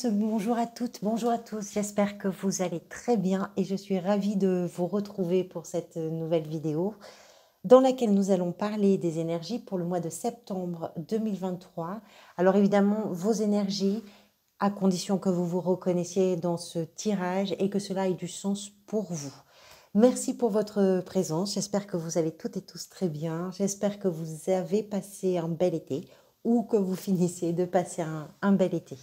bonjour à toutes, bonjour à tous. J'espère que vous allez très bien et je suis ravie de vous retrouver pour cette nouvelle vidéo dans laquelle nous allons parler des énergies pour le mois de septembre 2023. Alors évidemment, vos énergies, à condition que vous vous reconnaissiez dans ce tirage et que cela ait du sens pour vous. Merci pour votre présence. J'espère que vous allez toutes et tous très bien. J'espère que vous avez passé un bel été ou que vous finissez de passer un bel été.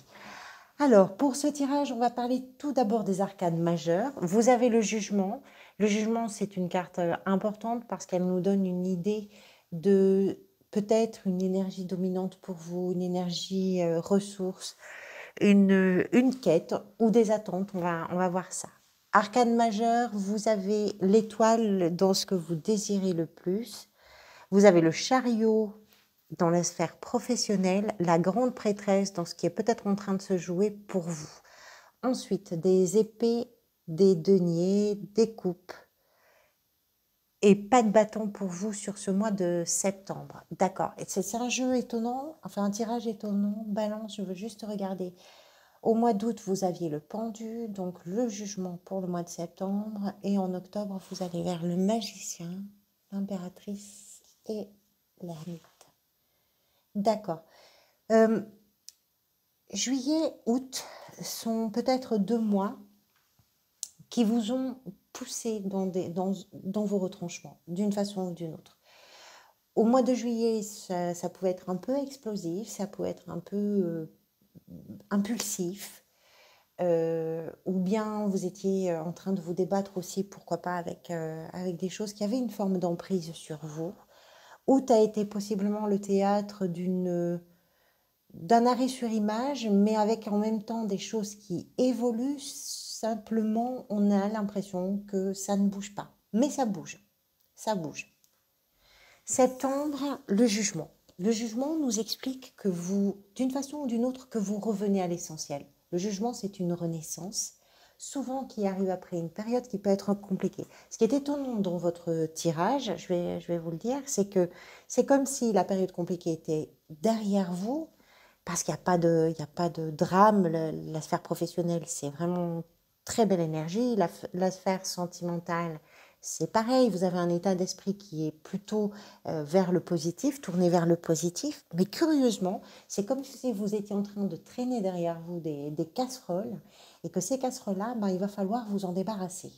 Alors, pour ce tirage, on va parler tout d'abord des arcanes majeures. Vous avez le jugement. Le jugement, c'est une carte importante parce qu'elle nous donne une idée de peut-être une énergie dominante pour vous, une énergie ressource, une quête ou des attentes. On va voir ça. Arcane majeure, vous avez l'étoile dans ce que vous désirez le plus. Vous avez le chariot dans la sphère professionnelle, la grande prêtresse dans ce qui est peut-être en train de se jouer pour vous. Ensuite, des épées, des deniers, des coupes. Et pas de bâton pour vous sur ce mois de septembre. D'accord. Et c'est un jeu étonnant, enfin un tirage étonnant. Balance, je veux juste regarder. Au mois d'août, vous aviez le pendu, donc le jugement pour le mois de septembre. Et en octobre, vous allez vers le magicien, l'impératrice et l'ermite. D'accord. Juillet, août sont peut-être 2 mois qui vous ont poussé dans vos retranchements, d'une façon ou d'une autre. Au mois de juillet, ça pouvait être un peu explosif, ça pouvait être un peu impulsif, ou bien vous étiez en train de vous débattre aussi, pourquoi pas, avec des choses qui avaient une forme d'emprise sur vous. Août a été possiblement le théâtre d'un arrêt sur image, mais avec en même temps des choses qui évoluent. Simplement, on a l'impression que ça ne bouge pas. Mais ça bouge. Ça bouge. Septembre, le jugement. Le jugement nous explique que vous, d'une façon ou d'une autre, que vous revenez à l'essentiel. Le jugement, c'est une renaissance, souvent qui arrive après une période qui peut être compliquée. Ce qui est étonnant dans votre tirage, je vais vous le dire, c'est que c'est comme si la période compliquée était derrière vous, parce qu'il n'y a pas de drame. La sphère professionnelle, c'est vraiment très belle énergie. La sphère sentimentale, c'est pareil. Vous avez un état d'esprit qui est plutôt vers le positif, tourné vers le positif. Mais curieusement, c'est comme si vous étiez en train de traîner derrière vous des casseroles et que ces casseroles-là, il va falloir vous en débarrasser.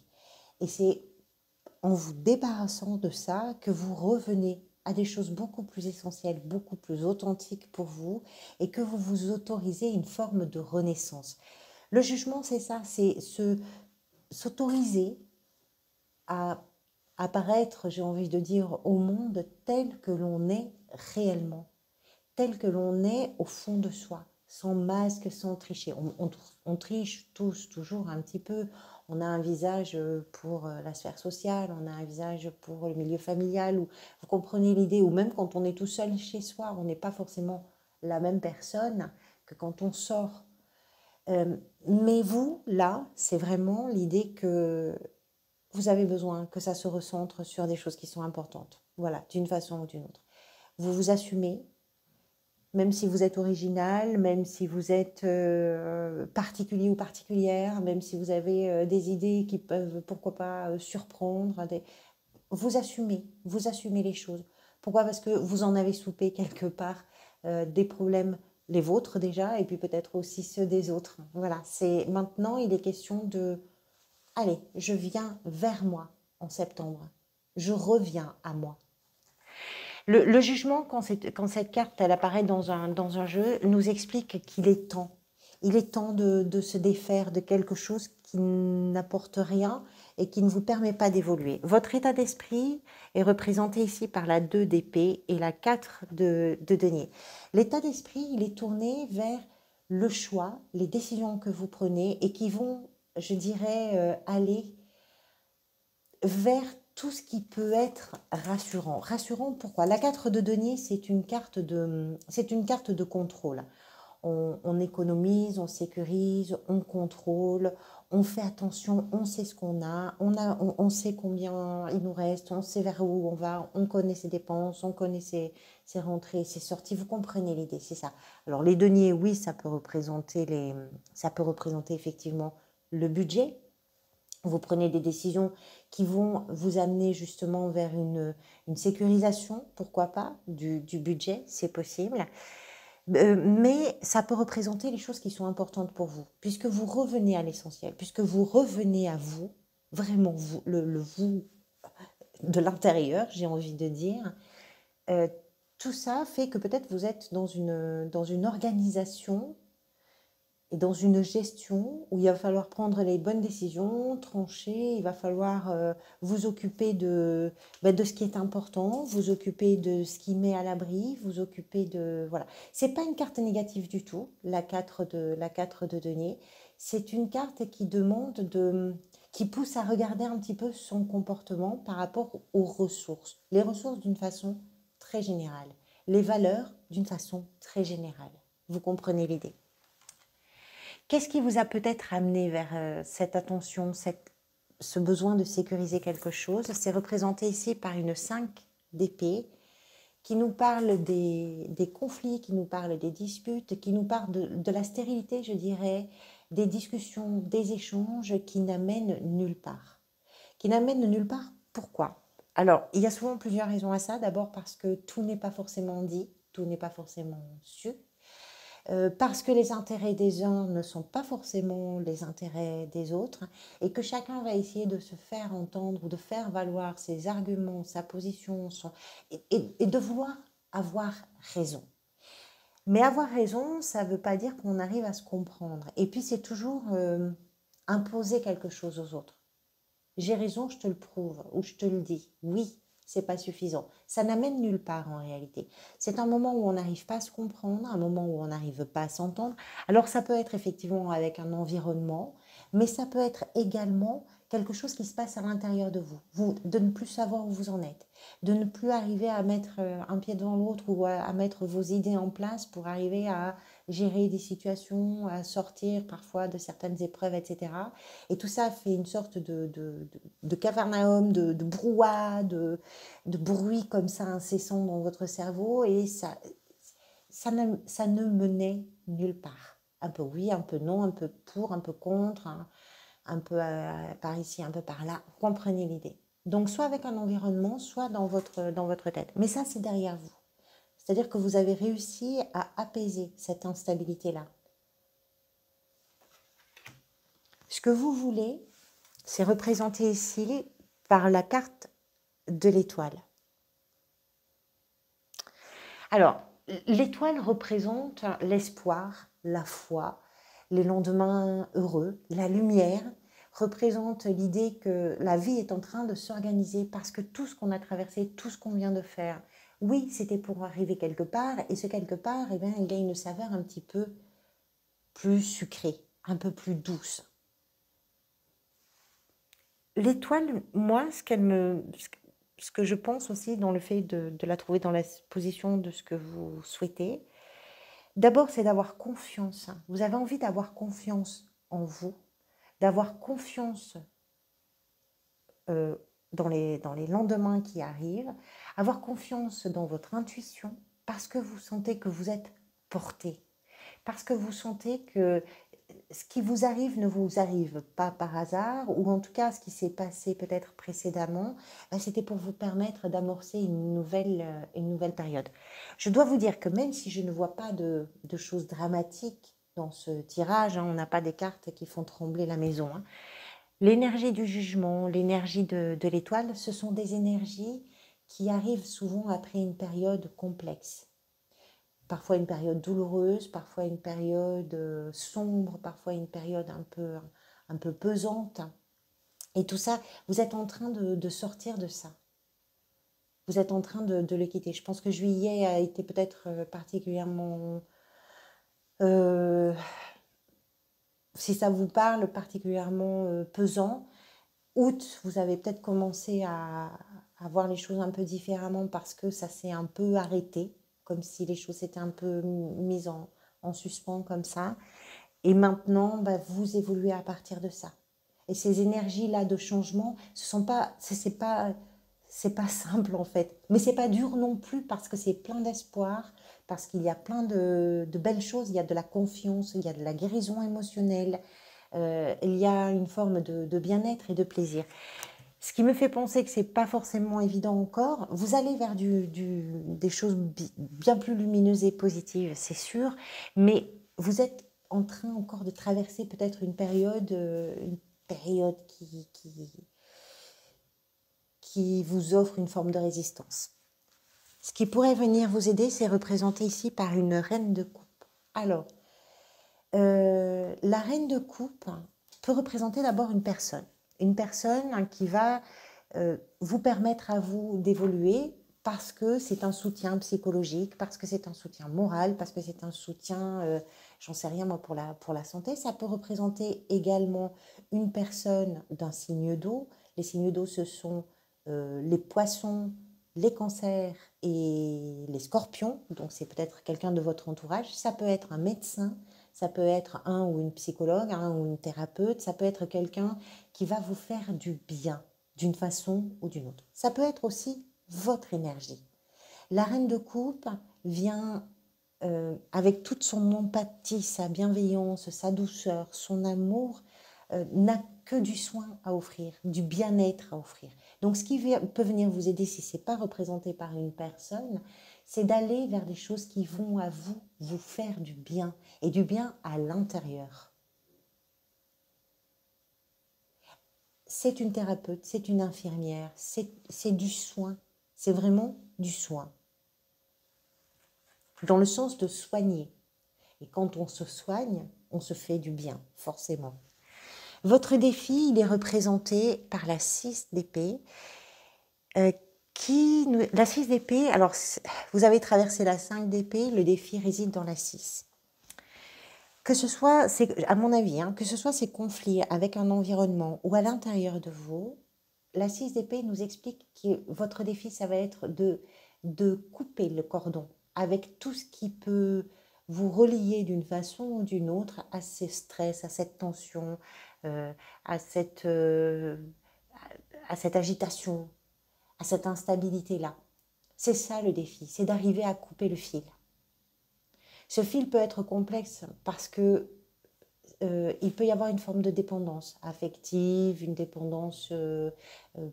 Et c'est en vous débarrassant de ça que vous revenez à des choses beaucoup plus essentielles, beaucoup plus authentiques pour vous et que vous vous autorisez une forme de renaissance. Le jugement, c'est ça, c'est s'autoriser à apparaître, j'ai envie de dire, au monde tel que l'on est réellement, tel que l'on est au fond de soi, sans masque, sans tricher. On triche tous, toujours un petit peu. On a un visage pour la sphère sociale, on a un visage pour le milieu familial, ou vous comprenez l'idée, ou même quand on est tout seul chez soi, on n'est pas forcément la même personne que quand on sort. Mais vous, là, c'est vraiment l'idée que vous avez besoin que ça se recentre sur des choses qui sont importantes. Voilà, d'une façon ou d'une autre. Vous vous assumez, même si vous êtes original, même si vous êtes particulier ou particulière, même si vous avez des idées qui peuvent, pourquoi pas, surprendre. Vous assumez les choses. Pourquoi? Parce que vous en avez soupé quelque part des problèmes, les vôtres déjà, et puis peut-être aussi ceux des autres. Voilà, c'est maintenant, il est question de, allez, je viens vers moi en septembre. Je reviens à moi. Le jugement, quand cette carte elle apparaît dans un jeu, nous explique qu'il est temps. Il est temps de se défaire de quelque chose qui n'apporte rien et qui ne vous permet pas d'évoluer. Votre état d'esprit est représenté ici par la 2 d'épée et la 4 de denier. L'état d'esprit, il est tourné vers le choix, les décisions que vous prenez et qui vont, je dirais, aller vers tout ce qui peut être rassurant. Rassurant, pourquoi? La 4 de denier, c'est une carte de contrôle. On économise, on sécurise, on contrôle, on fait attention, on sait ce qu'on a, on sait combien il nous reste, on sait vers où on va, on connaît ses dépenses, on connaît ses rentrées, ses sorties. Vous comprenez l'idée, c'est ça. Alors les deniers, oui, ça peut représenter effectivement le budget. Vous prenez des décisions qui vont vous amener justement vers une sécurisation, pourquoi pas, du budget, c'est possible. Mais ça peut représenter les choses qui sont importantes pour vous, puisque vous revenez à l'essentiel, puisque vous revenez à vous, vraiment vous, le vous de l'intérieur, j'ai envie de dire. Euh, tout ça fait que peut-être vous êtes dans une organisation et dans une gestion où il va falloir prendre les bonnes décisions, trancher, il va falloir vous occuper de ce qui est important, vous occuper de ce qui met à l'abri, vous occuper de... Voilà. C'est pas une carte négative du tout, la 4 de denier. C'est une carte qui demande qui pousse à regarder un petit peu son comportement par rapport aux ressources. Les ressources d'une façon très générale. Les valeurs d'une façon très générale. Vous comprenez l'idée. Qu'est-ce qui vous a peut-être amené vers cette attention, ce besoin de sécuriser quelque chose? C'est représenté ici par une 5 d'épée qui nous parle des conflits, qui nous parle des disputes, qui nous parle de la stérilité, je dirais, des discussions, des échanges qui n'amènent nulle part. Qui n'amènent nulle part, pourquoi? Alors, il y a souvent plusieurs raisons à ça. D'abord parce que tout n'est pas forcément dit, tout n'est pas forcément su. Parce que les intérêts des uns ne sont pas forcément les intérêts des autres, et que chacun va essayer de se faire entendre ou de faire valoir ses arguments, sa position, et de vouloir avoir raison. Mais avoir raison, ça ne veut pas dire qu'on arrive à se comprendre. Et puis c'est toujours imposer quelque chose aux autres. J'ai raison, je te le prouve, ou je te le dis. Oui, c'est pas suffisant. Ça n'amène nulle part en réalité. C'est un moment où on n'arrive pas à se comprendre, un moment où on n'arrive pas à s'entendre. Alors ça peut être effectivement avec un environnement, mais ça peut être également quelque chose qui se passe à l'intérieur de vous, de ne plus savoir où vous en êtes, de ne plus arriver à mettre un pied devant l'autre ou à mettre vos idées en place pour arriver à gérer des situations, à sortir parfois de certaines épreuves, etc. Et tout ça fait une sorte de cafarnaum, de brouhaha, de bruit comme ça incessant dans votre cerveau, et ça ne menait nulle part. Un peu oui, un peu non, un peu pour, un peu contre, un peu par ici, un peu par là. Vous comprenez l'idée. Donc soit avec un environnement, soit dans votre tête. Mais ça, c'est derrière vous. C'est-à-dire que vous avez réussi à apaiser cette instabilité-là. Ce que vous voulez, c'est représenté ici par la carte de l'étoile. Alors, l'étoile représente l'espoir, la foi, les lendemains heureux, la lumière, représente l'idée que la vie est en train de s'organiser parce que tout ce qu'on a traversé, tout ce qu'on vient de faire, oui, c'était pour arriver quelque part, et ce quelque part, eh bien, il a une saveur un petit peu plus sucrée, un peu plus douce. L'étoile, moi, ce que je pense aussi dans le fait de la trouver dans la position de ce que vous souhaitez, d'abord, c'est d'avoir confiance. Vous avez envie d'avoir confiance en vous, d'avoir confiance dans les lendemains qui arrivent, avoir confiance dans votre intuition parce que vous sentez que vous êtes porté, parce que vous sentez que ce qui vous arrive ne vous arrive pas par hasard, ou en tout cas ce qui s'est passé peut-être précédemment, c'était pour vous permettre d'amorcer une nouvelle période. Je dois vous dire que même si je ne vois pas de choses dramatiques dans ce tirage, on n'a pas des cartes qui font trembler la maison, l'énergie du jugement, l'énergie de l'étoile, ce sont des énergies qui arrivent souvent après une période complexe. Parfois une période douloureuse, parfois une période sombre, parfois une période un peu pesante. Et tout ça, vous êtes en train de sortir de ça. Vous êtes en train de le quitter. Je pense que juillet a été peut-être particulièrement, si ça vous parle, particulièrement pesant. Août, vous avez peut-être commencé à voir les choses un peu différemment parce que ça s'est un peu arrêté, comme si les choses étaient un peu mises en suspens comme ça. Et maintenant, vous évoluez à partir de ça. Et ces énergies-là de changement, c'est pas simple en fait. Mais c'est pas dur non plus parce que c'est plein d'espoir, parce qu'il y a plein de belles choses. Il y a de la confiance, il y a de la guérison émotionnelle, il y a une forme de bien-être et de plaisir. Ce qui me fait penser que c'est pas forcément évident encore. Vous allez vers des choses bien plus lumineuses et positives, c'est sûr, mais vous êtes en train encore de traverser peut-être une période qui vous offre une forme de résistance. Ce qui pourrait venir vous aider, c'est représenté ici par une reine de coupe. Alors, la reine de coupe peut représenter d'abord une personne qui va vous permettre à vous d'évoluer parce que c'est un soutien psychologique, parce que c'est un soutien moral, parce que c'est un soutien, j'en sais rien moi, pour la santé. Ça peut représenter également une personne d'un signe d'eau. Les signes d'eau, ce sont les poissons, les cancers et les scorpions. Donc c'est peut-être quelqu'un de votre entourage. Ça peut être un médecin, ça peut être un ou une psychologue, un ou une thérapeute, ça peut être quelqu'un qui va vous faire du bien d'une façon ou d'une autre. Ça peut être aussi votre énergie. La reine de coupe vient avec toute son empathie, sa bienveillance, sa douceur, son amour, n'a que du soin à offrir, du bien-être à offrir. Donc ce qui peut venir vous aider, si ce n'est pas représenté par une personne, c'est d'aller vers des choses qui vont à vous faire du bien, et du bien à l'intérieur. C'est une thérapeute, c'est une infirmière, c'est du soin, c'est vraiment du soin, dans le sens de soigner. Et quand on se soigne, on se fait du bien, forcément. Votre défi, il est représenté par la 6 d'épée, la 6 d'épée, alors vous avez traversé la 5 d'épée, le défi réside dans la 6. Que ce soit, à mon avis, que ce soit ces conflits avec un environnement ou à l'intérieur de vous, la 6 d'épée nous explique que votre défi, ça va être de couper le cordon avec tout ce qui peut vous relier d'une façon ou d'une autre à ces stress, à cette tension, à cette agitation, à cette instabilité-là. C'est ça le défi, c'est d'arriver à couper le fil. Ce fil peut être complexe parce que il peut y avoir une forme de dépendance affective, une dépendance,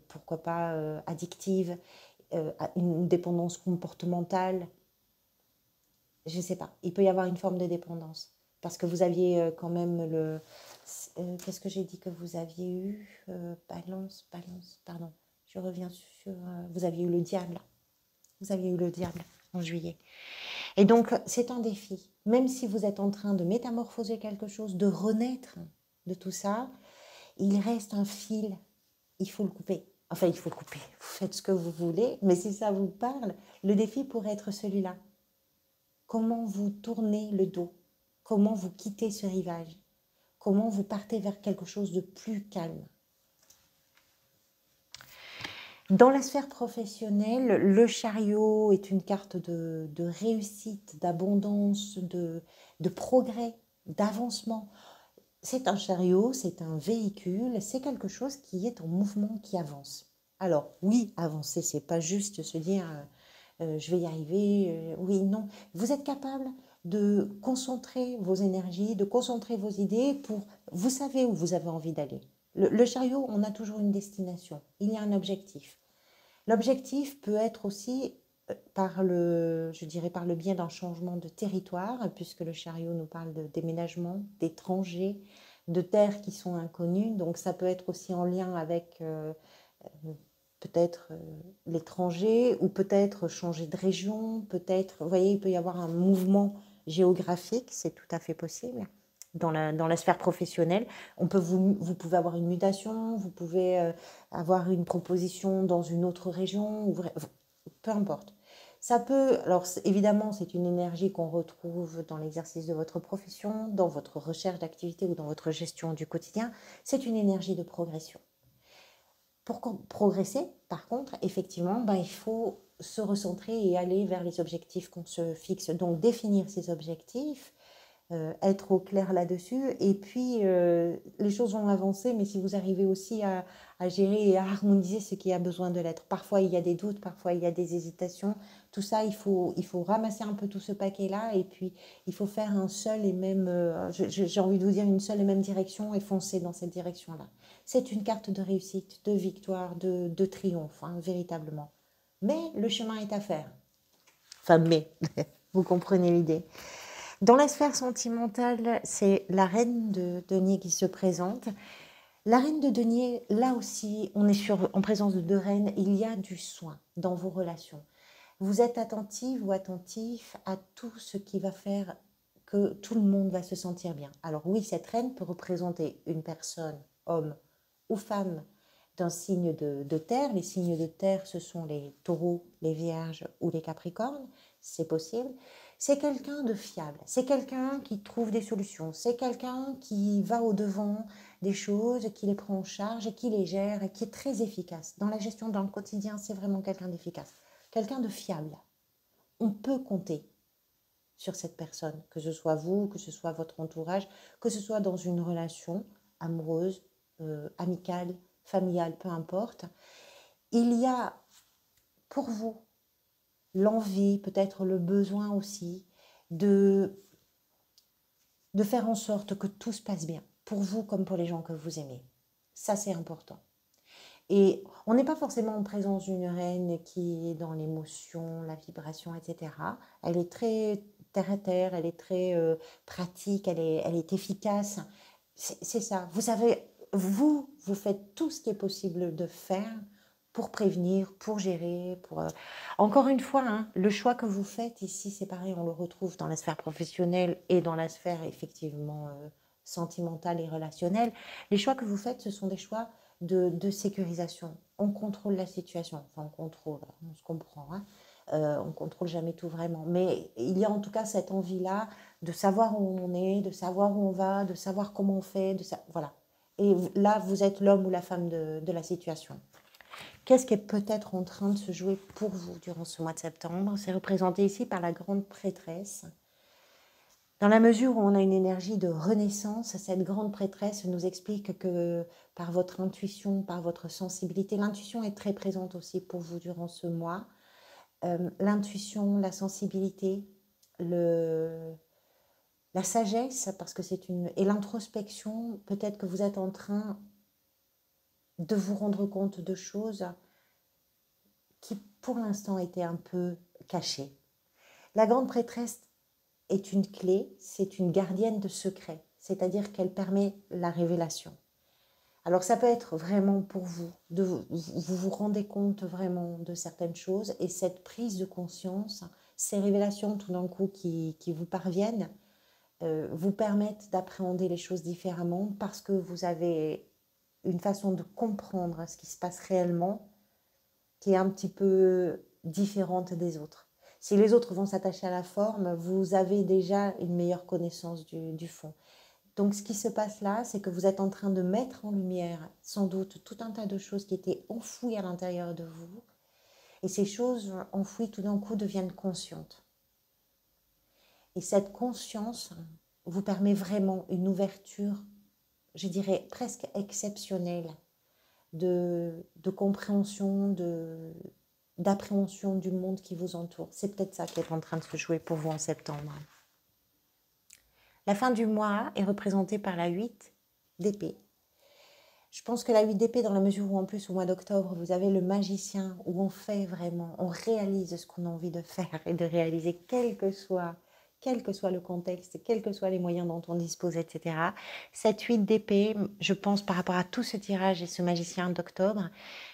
pourquoi pas, addictive, une dépendance comportementale. Je ne sais pas. Il peut y avoir une forme de dépendance. Parce que vous aviez quand même le... Qu'est-ce que j'ai dit que vous aviez eu Balance, pardon. Je reviens sur... vous aviez eu le diable. Vous aviez eu le diable en juillet. Et donc, c'est un défi. Même si vous êtes en train de métamorphoser quelque chose, de renaître de tout ça, il reste un fil. Il faut le couper. Enfin, il faut le couper. Vous faites ce que vous voulez, mais si ça vous parle, le défi pourrait être celui-là. Comment vous tournez le dos? Comment vous quittez ce rivage? Comment vous partez vers quelque chose de plus calme? Dans la sphère professionnelle, le chariot est une carte de réussite, d'abondance, de progrès, d'avancement. C'est un chariot, c'est un véhicule, c'est quelque chose qui est en mouvement, qui avance. Alors oui, avancer, c'est pas juste se dire je vais y arriver, oui, non. Vous êtes capable de concentrer vos énergies, de concentrer vos idées pour, vous savez où vous avez envie d'aller. Le chariot, on a toujours une destination, il y a un objectif. L'objectif peut être aussi je dirais par le biais d'un changement de territoire, puisque le chariot nous parle de déménagement, d'étrangers, de terres qui sont inconnues. Donc ça peut être aussi en lien avec peut-être l'étranger, ou peut-être changer de région, peut-être, vous voyez, il peut y avoir un mouvement géographique, c'est tout à fait possible. Dans la sphère professionnelle, vous pouvez avoir une mutation, vous pouvez avoir une proposition dans une autre région, peu importe. Ça peut, alors évidemment, c'est une énergie qu'on retrouve dans l'exercice de votre profession, dans votre recherche d'activité ou dans votre gestion du quotidien. C'est une énergie de progression. Pour progresser, par contre, effectivement, il faut se recentrer et aller vers les objectifs qu'on se fixe. Donc, définir ces objectifs, être au clair là-dessus. Et puis, les choses vont avancer, mais si vous arrivez aussi à gérer et à harmoniser ce qui a besoin de l'être. Parfois, il y a des doutes, parfois, il y a des hésitations. Tout ça, il faut ramasser un peu tout ce paquet-là, et puis il faut faire un seul et même, j'ai envie de vous dire, une seule et même direction, et foncer dans cette direction-là. C'est une carte de réussite, de victoire, de triomphe, hein, véritablement. Mais le chemin est à faire. Enfin, mais, vous comprenez l'idée. Dans la sphère sentimentale, c'est la reine de denier qui se présente. La reine de denier, là aussi, on est en présence de deux reines, il y a du soin dans vos relations. Vous êtes attentive ou attentif à tout ce qui va faire que tout le monde va se sentir bien. Alors oui, cette reine peut représenter une personne, homme ou femme, d'un signe de terre. Les signes de terre, ce sont les taureaux, les vierges ou les capricornes, c'est possible. C'est quelqu'un de fiable, c'est quelqu'un qui trouve des solutions, c'est quelqu'un qui va au-devant des choses, qui les prend en charge et qui les gère et qui est très efficace. Dans la gestion, dans le quotidien, c'est vraiment quelqu'un d'efficace, quelqu'un de fiable. On peut compter sur cette personne, que ce soit vous, que ce soit votre entourage, que ce soit dans une relation amoureuse, amicale, familiale, peu importe. Il y a pour vous l'envie, peut-être le besoin aussi, de faire en sorte que tout se passe bien, pour vous comme pour les gens que vous aimez. Ça, c'est important. Et on n'est pas forcément en présence d'une reine qui est dans l'émotion, la vibration, etc. Elle est très terre à terre, elle est très pratique, elle est efficace. C'est ça. Vous savez, vous faites tout ce qui est possible de faire pour prévenir, pour gérer, pour... Encore une fois, hein, le choix que vous faites ici, c'est pareil, on le retrouve dans la sphère professionnelle et dans la sphère effectivement sentimentale et relationnelle. Les choix que vous faites, ce sont des choix de sécurisation. On contrôle la situation, enfin on contrôle, on se comprend, hein. On ne contrôle jamais tout vraiment, mais il y a en tout cas cette envie-là de savoir où on est, de savoir où on va, de savoir comment on fait, voilà. Et là, vous êtes l'homme ou la femme de la situation. Qu'est-ce qui est peut-être en train de se jouer pour vous durant ce mois de septembre? C'est représenté ici par la grande prêtresse. Dans la mesure où on a une énergie de renaissance, cette grande prêtresse nous explique que par votre intuition, par votre sensibilité, l'intuition est très présente aussi pour vous durant ce mois. L'intuition, la sensibilité, la sagesse, parce que et l'introspection, peut-être que vous êtes en train de vous rendre compte de choses qui, pour l'instant, étaient un peu cachées. La grande prêtresse est une clé, c'est une gardienne de secrets, c'est-à-dire qu'elle permet la révélation. Alors ça peut être vraiment pour vous, vous vous rendez compte vraiment de certaines choses et cette prise de conscience, ces révélations tout d'un coup qui vous parviennent, vous permettent d'appréhender les choses différemment parce que vous avez une façon de comprendre ce qui se passe réellement qui est un petit peu différente des autres. Si les autres vont s'attacher à la forme, vous avez déjà une meilleure connaissance du fond. Donc ce qui se passe là, c'est que vous êtes en train de mettre en lumière sans doute tout un tas de choses qui étaient enfouies à l'intérieur de vous. Et ces choses enfouies tout d'un coup deviennent conscientes. Et cette conscience vous permet vraiment une ouverture, je dirais presque exceptionnelle, de compréhension, d'appréhension du monde qui vous entoure. C'est peut-être ça qui est en train de se jouer pour vous en septembre. La fin du mois est représentée par la 8 d'épée. Je pense que la 8 d'épée, dans la mesure où en plus au mois d'octobre, vous avez le magicien, où on fait vraiment, on réalise ce qu'on a envie de faire et de réaliser, quel que soit le contexte, quels que soient les moyens dont on dispose, etc. Cette 8 d'épée, je pense par rapport à tout ce tirage et ce magicien d'octobre,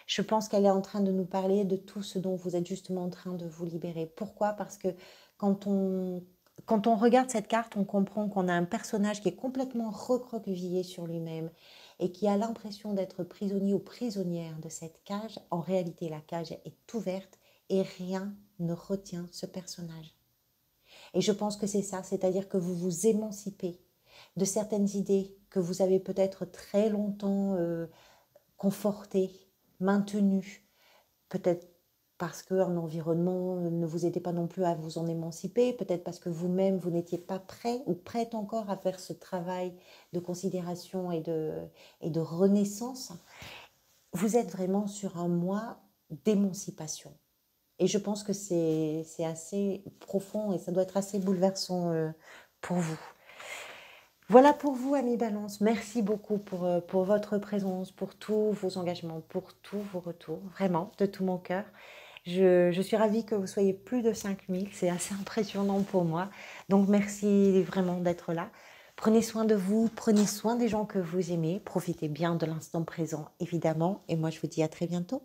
je pense qu'elle est en train de nous parler de tout ce dont vous êtes justement en train de vous libérer. Pourquoi? Parce que quand on regarde cette carte, on comprend qu'on a un personnage qui est complètement recroquevillé sur lui-même et qui a l'impression d'être prisonnier ou prisonnière de cette cage. En réalité, la cage est ouverte et rien ne retient ce personnage. Et je pense que c'est ça, c'est-à-dire que vous vous émancipez de certaines idées que vous avez peut-être très longtemps confortées, maintenues, peut-être parce qu'un environnement ne vous aidait pas non plus à vous en émanciper, peut-être parce que vous-même, vous n'étiez pas prêt ou prête encore à faire ce travail de considération et de renaissance. Vous êtes vraiment sur un mois d'émancipation. Et je pense que c'est assez profond et ça doit être assez bouleversant pour vous. Voilà pour vous, amis Balance. Merci beaucoup pour votre présence, pour tous vos engagements, pour tous vos retours, vraiment, de tout mon cœur. Je suis ravie que vous soyez plus de 5000, c'est assez impressionnant pour moi. Donc merci vraiment d'être là. Prenez soin de vous, prenez soin des gens que vous aimez, profitez bien de l'instant présent, évidemment. Et moi, je vous dis à très bientôt.